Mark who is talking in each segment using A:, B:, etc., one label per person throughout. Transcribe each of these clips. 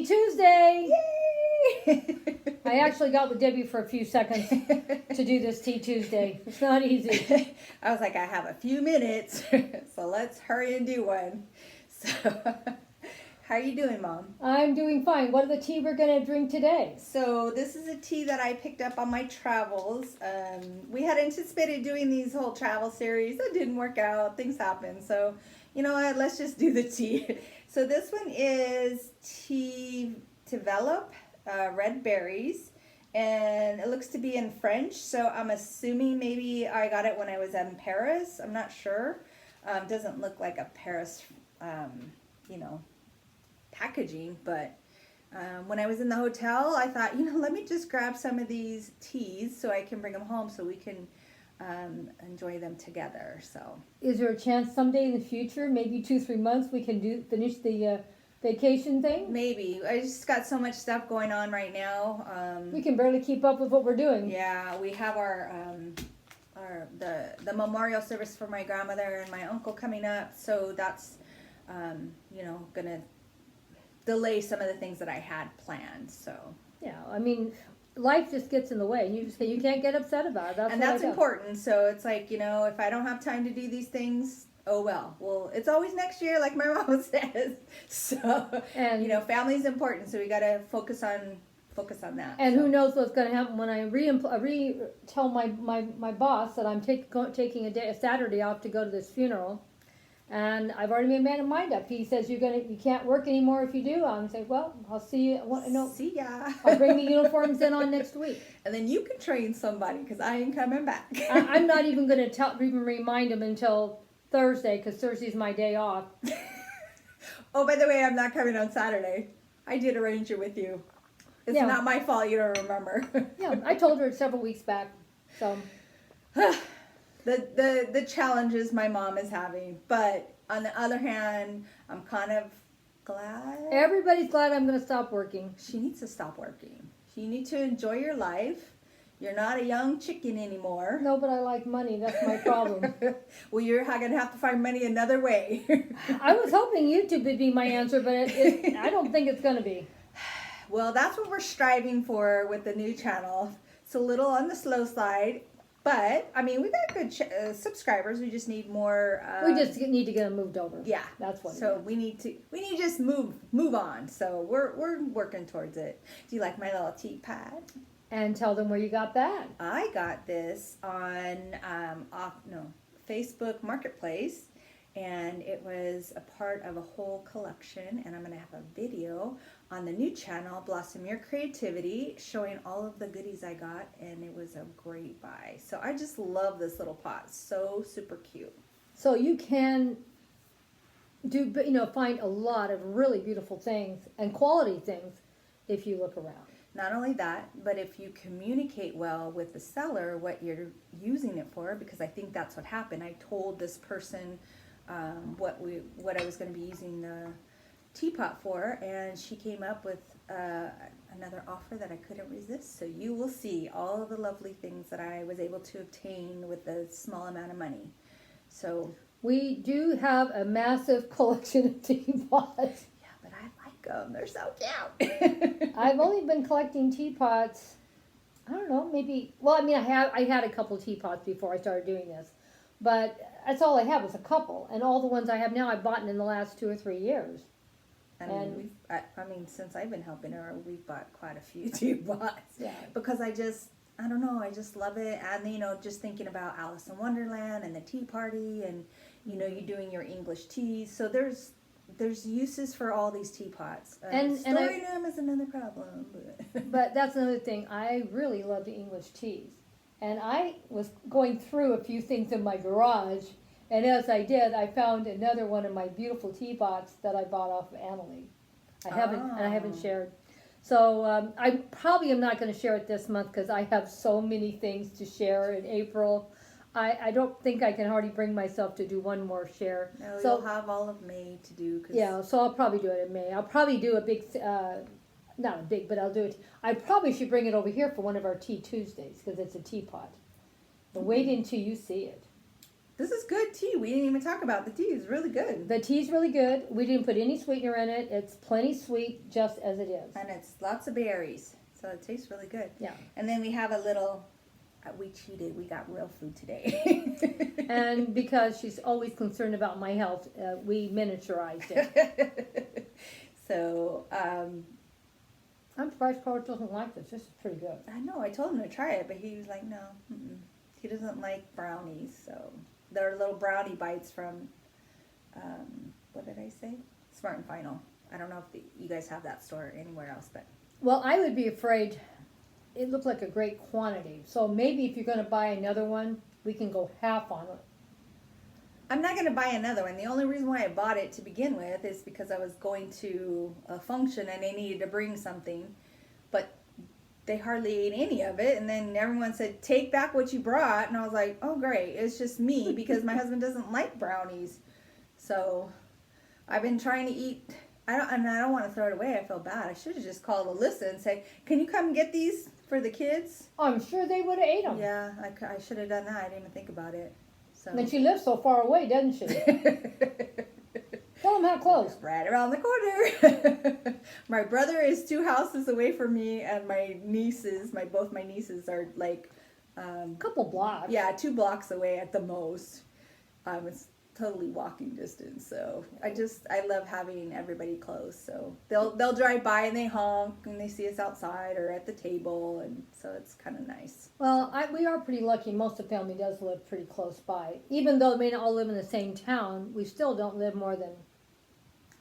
A: Tuesday!
B: Yay!
A: I actually got with Debbie for a few seconds to do this Tea Tuesday. It's not easy.
B: I was like, I have a few minutes, so let's hurry and do one. So, how are you doing, Mom?
A: I'm doing fine. What are the tea we're going to drink today?
B: So this is a tea that I picked up on my travels. We had anticipated doing these whole travel series. That didn't work out. Things happen. So, you know what? Let's just do the tea. So this one is tea develop. Red berries, and it looks to be in French, so I'm assuming maybe I got it when I was in Paris. I'm not sure. Doesn't look like a Paris, packaging, but when I was in the hotel, I thought, let me just grab some of these teas so I can bring them home so we can enjoy them together. So,
A: is there a chance someday in the future, maybe 2-3 months, we can finish the vacation thing?
B: Maybe. I just got so much stuff going on right now.
A: We can barely keep up with what we're doing.
B: Yeah, we have our the memorial service for my grandmother and my uncle coming up, so that's gonna delay some of the things that I had planned. So
A: yeah, I mean, life just gets in the way. You can't get upset about it.
B: That's important. So it's like, if I don't have time to do these things, oh well, it's always next year, like my mom says. So,
A: and
B: family's important, so we got to focus on that.
A: And who knows what's going to happen when I tell my boss that I'm taking a Saturday off to go to this funeral, and I've already made my mind up. He says you can't work anymore if you do. I'm saying, well, I'll see you.
B: See ya.
A: I'll bring the uniforms in on next week,
B: and then you can train somebody because I ain't coming back.
A: I'm not even going to even remind him until Thursday, because Thursday's my day off.
B: Oh, by the way, I'm not coming on Saturday. I did arrange it with you. It's not my fault you don't remember.
A: Yeah, I told her several weeks back. So
B: the challenges my mom is having, but on the other hand, I'm kind of glad.
A: Everybody's glad I'm going to stop working.
B: She needs to stop working. You need to enjoy your life. You're not a young chicken anymore.
A: No, but I like money. That's my problem.
B: Well, you're going to have to find money another way.
A: I was hoping YouTube would be my answer, but I don't think it's going to be.
B: Well, that's what we're striving for with the new channel. It's a little on the slow side, but, I mean, we got good subscribers. We just need more.
A: We just need to get them moved over.
B: Yeah.
A: That's what.
B: So we need to just move on. So we're working towards it. Do you like my little teapot?
A: And tell them where you got that.
B: I got this on Facebook Marketplace, and it was a part of a whole collection, and I'm going to have a video on the new channel, Blossom Your Creativity, showing all of the goodies I got, and it was a great buy. So I just love this little pot. So super cute.
A: So you can find a lot of really beautiful things and quality things if you look around.
B: Not only that, but if you communicate well with the seller what you're using it for, because I think that's what happened. I told this person what I was going to be using the teapot for, and she came up with another offer that I couldn't resist. So you will see all of the lovely things that I was able to obtain with a small amount of money. So
A: we do have a massive collection of teapots.
B: They're so cute.
A: I've only been collecting teapots, I don't know, maybe, well, I mean, I had a couple teapots before I started doing this, but that's all I had was a couple, and all the ones I have now I bought in the last 2 or 3 years.
B: And I mean, since I've been helping her, we've bought quite a few teapots.
A: Yeah.
B: Because I just love it, and just thinking about Alice in Wonderland and the tea party, and you're doing your English teas, so there's uses for all these teapots. Storing them is another problem.
A: But that's another thing. I really love the English teas. And I was going through a few things in my garage, and as I did, I found another one of my beautiful teapots that I bought off of Annalie. I haven't shared. So I probably am not going to share it this month because I have so many things to share in April. I don't think I can hardly bring myself to do one more share.
B: No, so, you'll have all of May to do.
A: Yeah, so I'll probably do it in May. I'll probably do a big, not a big, but I'll do it. I probably should bring it over here for one of our Tea Tuesdays because it's a teapot. But wait until you see it.
B: This is good tea. We didn't even talk about the tea. It's really good.
A: The tea's really good. We didn't put any sweetener in it. It's plenty sweet just as it is.
B: And it's lots of berries. So it tastes really good.
A: Yeah.
B: And then we have a little, we cheated. We got real food today.
A: And because she's always concerned about my health, we miniaturized it.
B: So,
A: I'm surprised Carl doesn't like this. This is pretty good.
B: I know. I told him to try it, but he was like, no. Mm-mm. He doesn't like brownies. So there are little brownie bites from, what did I say? Smart and Final. I don't know if you guys have that store anywhere else, but.
A: Well, I would be afraid it looked like a great quantity. So maybe if you're going to buy another one, we can go half on it.
B: I'm not going to buy another one. The only reason why I bought it to begin with is because I was going to a function and they needed to bring something. But they hardly ate any of it. And then everyone said, take back what you brought. And I was like, oh, great. It's just me because my husband doesn't like brownies. So I've been trying to eat. I don't want to throw it away. I feel bad. I should have just called Alyssa and say, can you come get these for the kids?
A: I'm sure they would have ate them.
B: Yeah, I should have done that. I didn't even think about it. So.
A: And she lives so far away, doesn't she? Tell them how close.
B: Right around the corner. My brother is 2 houses away from me, and my nieces, both my nieces are like,
A: Couple blocks.
B: yeah, 2 blocks away at the most. It's totally walking distance. So I love having everybody close. So they'll drive by and they honk and they see us outside or at the table, and so it's kind of nice.
A: Well, we are pretty lucky. Most of the family does live pretty close by. Even though they may not all live in the same town, we still don't live more than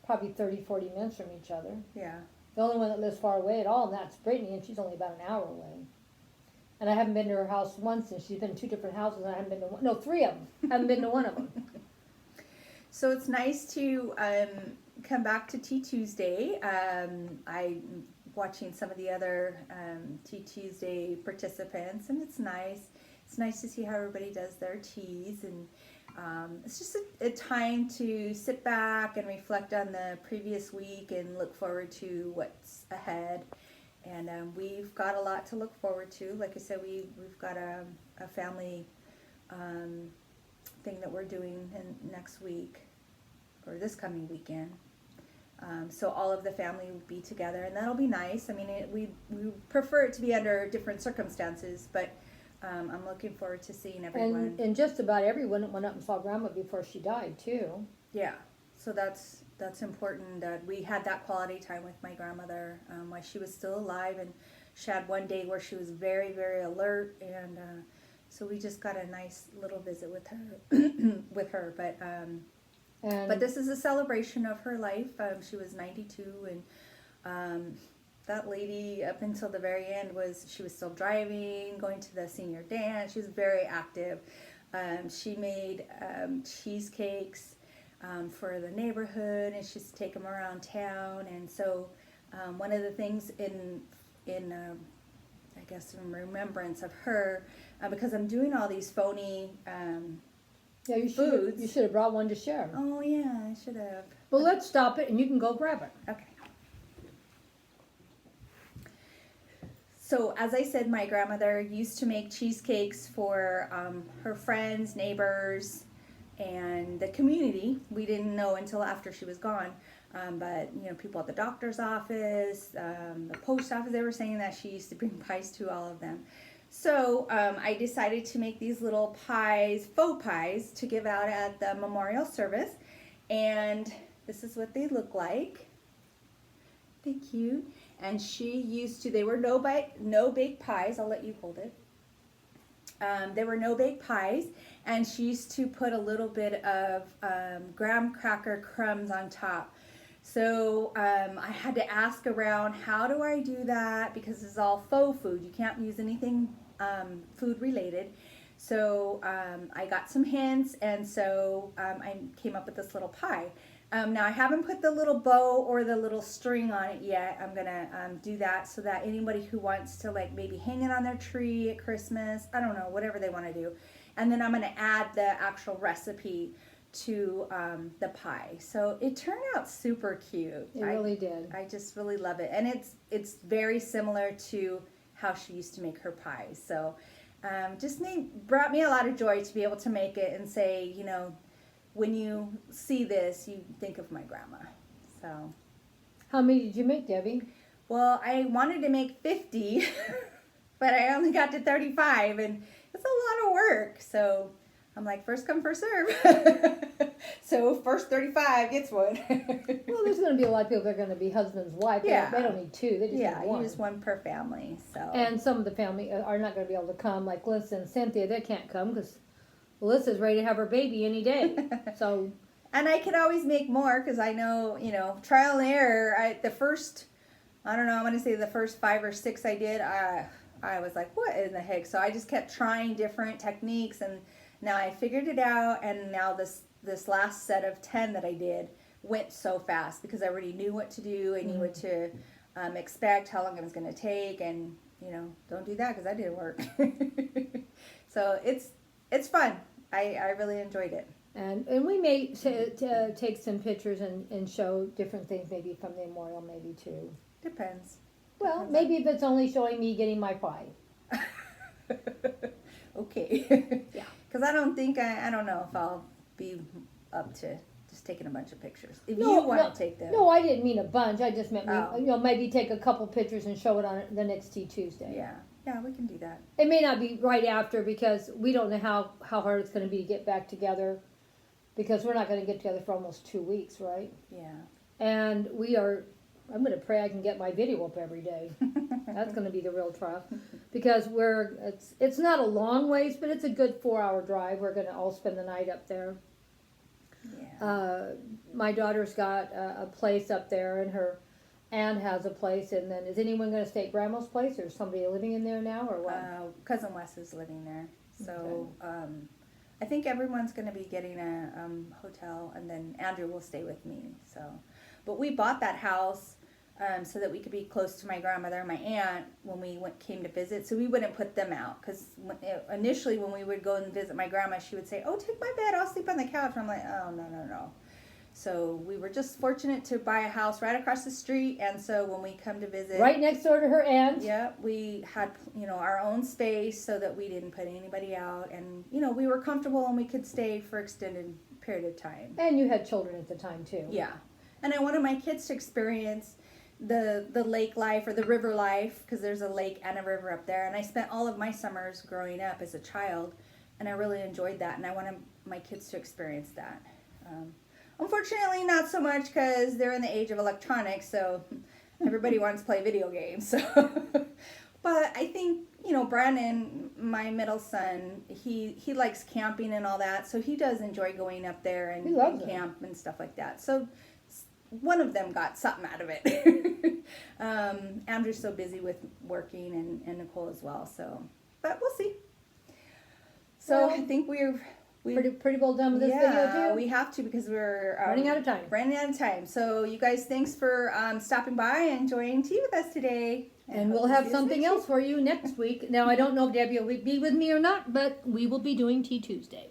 A: probably 30, 40 minutes from each other.
B: Yeah.
A: The only one that lives far away at all, and that's Brittany, and she's only about an hour away. And I haven't been to her house once, and she's been to 2 different houses, and I haven't been to 3 of them. I haven't been to one of them.
B: So it's nice to come back to Tea Tuesday. I'm watching some of the other Tea Tuesday participants, and it's nice. It's nice to see how everybody does their teas, and it's just a time to sit back and reflect on the previous week and look forward to what's ahead. And we've got a lot to look forward to. Like I said, we've got a family thing that we're doing next week, or this coming weekend. So all of the family will be together, and that'll be nice. I mean, we prefer it to be under different circumstances, but I'm looking forward to seeing everyone.
A: And just about everyone went up and saw Grandma before she died, too.
B: Yeah, so that's important. We had that quality time with my grandmother while she was still alive, and she had one day where she was very, very alert, and so we just got a nice little visit with her. But this is a celebration of her life. She was 92, and that lady, up until the very end, she was still driving, going to the senior dance. She was very active. She made cheesecakes for the neighborhood, and she used to take them around town. And so one of the things in I guess in remembrance of her, because I'm doing all these phony
A: yeah,
B: foods.
A: You should have brought one to share.
B: Oh yeah, I should have.
A: Well, let's stop it, and you can go grab it.
B: Okay. So as I said, my grandmother used to make cheesecakes for her friends, neighbors, and the community. We didn't know until after she was gone. But, people at the doctor's office, the post office, they were saying that she used to bring pies to all of them. So I decided to make these little pies, faux pies, to give out at the memorial service. And this is what they look like. They're cute. And they were no bake pies. I'll let you hold it. They were no bake pies. And she used to put a little bit of graham cracker crumbs on top. So I had to ask around, how do I do that? Because it's all faux food. You can't use anything food related. So I got some hints, and so I came up with this little pie. Now I haven't put the little bow or the little string on it yet. I'm gonna do that so that anybody who wants to maybe hang it on their tree at Christmas, I don't know, whatever they want to do. And then I'm gonna add the actual recipe to the pie. So it turned out super cute.
A: It really did.
B: I just really love it. And it's very similar to how she used to make her pies. So brought me a lot of joy to be able to make it and say, when you see this, you think of my grandma. So,
A: How many did you make, Debbie?
B: well, I wanted to make 50, but I only got to 35, and it's a lot of work. So I'm like, first come, first serve. So first 35 gets one.
A: Well, there's going to be a lot of people that are going to be husband's wife.
B: Yeah.
A: They don't need two. They just
B: Yeah,
A: need one.
B: you just one per family. So.
A: And some of the family are not going to be able to come. Like Liz and Cynthia, they can't come because Melissa's ready to have her baby any day. So.
B: And I can always make more because I know, trial and error. I don't know, I'm going to say the first 5 or 6 I did, I was like, what in the heck? So I just kept trying different techniques, and now I figured it out, and now this last set of 10 that I did went so fast because I already knew what to do. I knew what to expect, how long it was going to take, and, don't do that because that didn't work. So it's fun. I really enjoyed it.
A: And we may take some pictures and show different things maybe from the memorial maybe too.
B: Depends.
A: Well, maybe if it's only showing me getting my pie.
B: Okay.
A: Yeah.
B: Because I don't think, I don't know if I'll be up to just taking a bunch of pictures. If
A: No,
B: you want to take them.
A: No, I didn't mean a bunch. I just meant,
B: Oh.
A: maybe take a couple pictures and show it on the next Tea Tuesday.
B: Yeah, we can do that.
A: It may not be right after because we don't know how hard it's going to be to get back together because we're not going to get together for almost 2 weeks, right?
B: Yeah.
A: And I'm going to pray I can get my video up every day. That's going to be the real trial because it's not a long ways, but it's a good 4-hour drive. We're going to all spend the night up there.
B: Yeah.
A: My daughter's got a place up there, and her aunt has a place. And then, is anyone going to stay at Grandma's place, or is somebody living in there now, or what?
B: Cousin Wes is living there, so I think everyone's going to be getting a hotel, and then Andrew will stay with me. So, but we bought that house so that we could be close to my grandmother and my aunt when we came to visit, so we wouldn't put them out. Because initially when we would go and visit my grandma, she would say, "Oh, take my bed, I'll sleep on the couch." And I'm like, "Oh, no." So we were just fortunate to buy a house right across the street, and so when we come to visit,
A: right next door to her aunt.
B: yeah, we had our own space so that we didn't put anybody out, and we were comfortable and we could stay for extended period of time.
A: And you had children at the time too.
B: Yeah, and I wanted my kids to experience the lake life or the river life, because there's a lake and a river up there, and I spent all of my summers growing up as a child, and I really enjoyed that, and I wanted my kids to experience that. Unfortunately, not so much because they're in the age of electronics, so everybody wants to play video games. So, but I think, Brandon, my middle son, he likes camping and all that, so he does enjoy going up there and camp and stuff like that. So one of them got something out of it. Andrew's so busy with working, and Nicole as well. So, but we'll see. So I think we're
A: pretty well done with this video too.
B: We have to because we're
A: running out of time.
B: Running out of time. So you guys, thanks for stopping by and enjoying tea with us today.
A: And we'll have something else for you next week. Now I don't know if Debbie will be with me or not, but we will be doing Tea Tuesday.